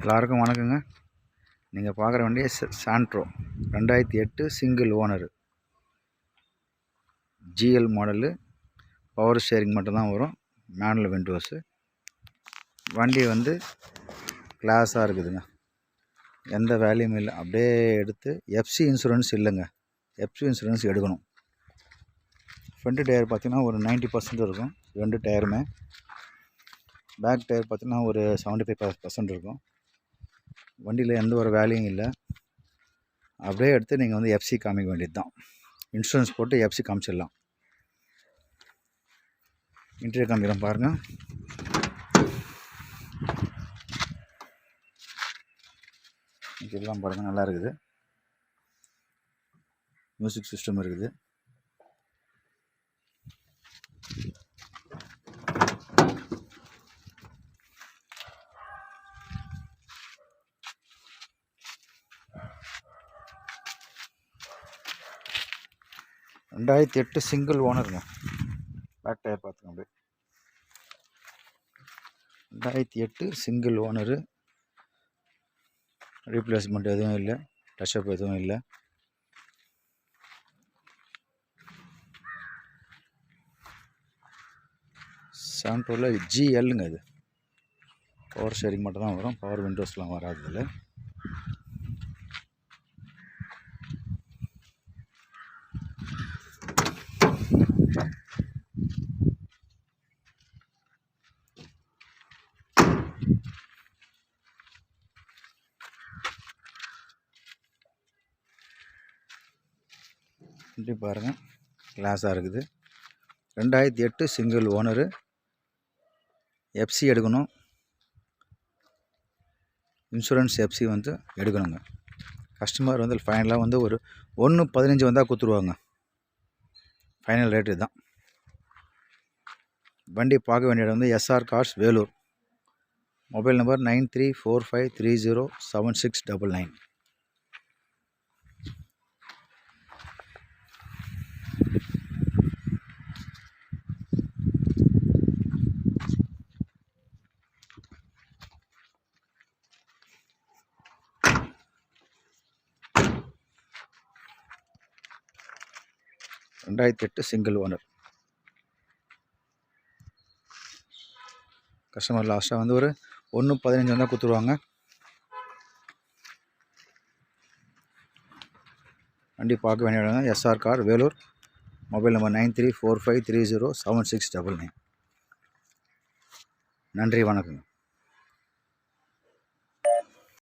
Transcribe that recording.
எல்லாருக்கும் வணக்கங்க. நீங்கள் பார்க்குற வண்டி Santro 2008 single owner GL model. Power steering மட்டும்தான் வரும், மேனுவல் விண்டோஸு. வண்டி வந்து கிளாஸாக இருக்குதுங்க, எந்த வேலையும் இல்லை. அப்படியே எடுத்து எஃப்சி இன்சூரன்ஸ் இல்லைங்க, எஃப்சி இன்சூரன்ஸ் எடுக்கணும். ஃப்ரண்ட் டயர் பார்த்திங்கன்னா ஒரு 90% இருக்கும், ரெண்டு டயருமே. பேக் டயர் பார்த்திங்கன்னா ஒரு 75% இருக்கும். வண்டியில் எந்த ஒரு வேலையும் இல்லை. அப்படியே எடுத்து நீங்கள் வந்து எஃப்சி காமிக்க வேண்டியது தான். இன்சூரன்ஸ் போட்டு எஃப்சி காமிச்சிடலாம். இன்டீரியர் காமிக்கிறேன் பாருங்கள். இதெல்லாம் பாருங்கள், நல்லா இருக்குது. மியூசிக் சிஸ்டம் இருக்குது. ரெண்டாயிரத்தி 8 சிங்கிள் ஓனருங்க. பேக் டயர் பார்த்துங்க அப்படியே. 2008 சிங்கிள் ஓனரு. ரீப்ளேஸ்மெண்ட் எதுவும் இல்லை, டச்சப் எதுவும் இல்லை. சாண்ட்ரோவில் ஜிஎல்லுங்க. இது பவர் ஷேரிங் மட்டும் தான் வரும், பவர் விண்டோஸ்லாம் வராது இதில். இப்படி பாருங்கள், கிளாஸாக இருக்குது. 2008 சிங்கிள் ஓனரு. எஃப்சி எடுக்கணும், இன்சூரன்ஸ் எஃப்சி வந்து எடுக்கணுங்க. கஸ்டமர் வந்து ஃபைனலாக வந்து ஒரு 1.15 வந்தால் கொடுத்துருவாங்க. ஃபைனல் ரேட்டு தான். வண்டி பார்க்க வேண்டிய இடம் வந்து SR cars, Vellore. Mobile number 9345307699. ரெண்டாயிரத்தி சிங்கிள் ஓனர். கஸ்டமர் லாஸ்ட்டாக வந்து ஒரு 1.15 வந்தால் கொடுத்துருவாங்க. வண்டி பார்க்க வேண்டிய இடம் SR car, Vellore. Mobile number 9345307699. நன்றி, வணக்கங்க.